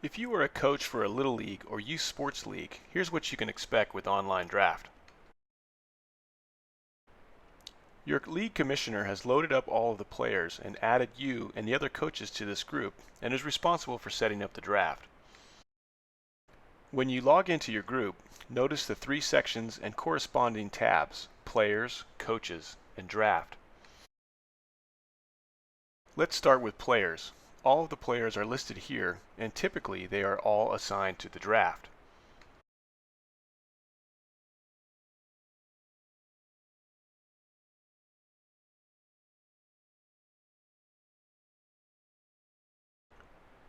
If you are a coach for a Little League or youth sports league, here's what you can expect with OnlineDraft. Your league commissioner has loaded up all of the players and added you and the other coaches to this group and is responsible for setting up the draft. When you log into your group, notice the three sections and corresponding tabs: Players, Coaches, and Draft. Let's start with players. All of the players are listed here, and typically they are all assigned to the draft.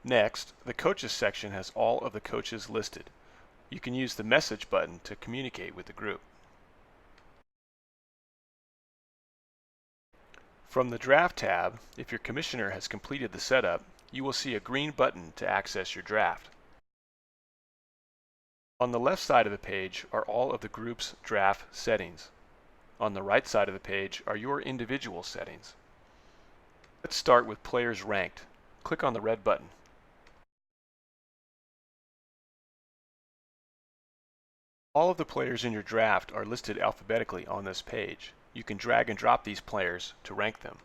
Next, the Coaches section has all of the coaches listed. You can use the Message button to communicate with the group. From the Draft tab, if your commissioner has completed the setup, you will see a green button to access your draft. On the left side of the page are all of the group's draft settings. On the right side of the page are your individual settings. Let's start with Players Ranked. Click on the red button. All of the players in your draft are listed alphabetically on this page. You can drag and drop these players to rank them.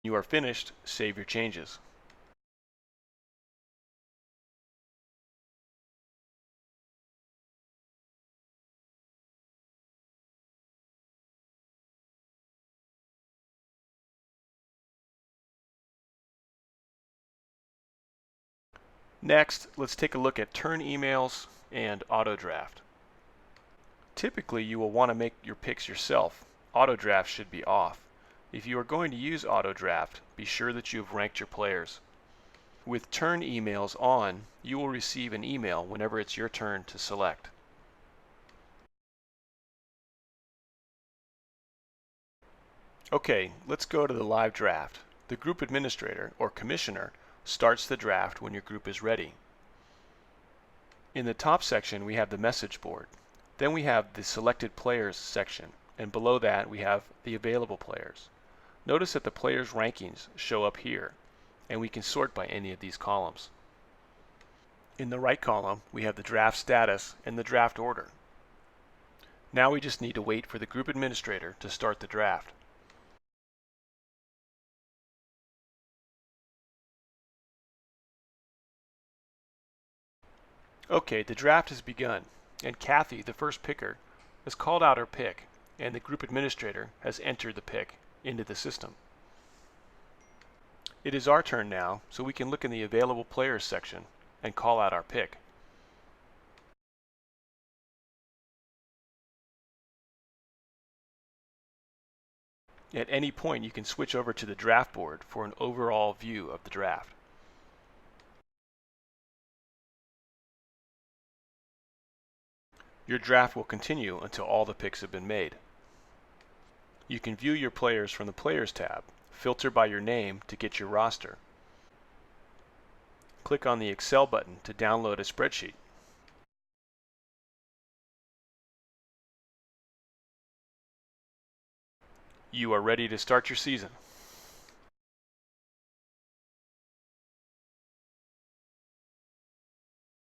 When you are finished, save your changes. Next, let's take a look at turn emails and auto draft. Typically, you will want to make your picks yourself. Auto draft should be off. If you are going to use auto draft, be sure that you have ranked your players. With turn emails on, you will receive an email whenever it's your turn to select. Okay, let's go to the live draft. The group administrator or commissioner starts the draft when your group is ready. In the top section, we have the message board. Then we have the selected players section, and below that we have the available players. Notice that the players' rankings show up here, and we can sort by any of these columns. In the right column, we have the draft status and the draft order. Now we just need to wait for the group administrator to start the draft. Okay, the draft has begun, and Kathy, the first picker, has called out her pick, and the group administrator has entered the pick into the system. It is our turn now, so we can look in the available players section and call out our pick. At any point, you can switch over to the draft board for an overall view of the draft. Your draft will continue until all the picks have been made. You can view your players from the Players tab, filter by your name to get your roster. Click on the Excel button to download a spreadsheet. You are ready to start your season.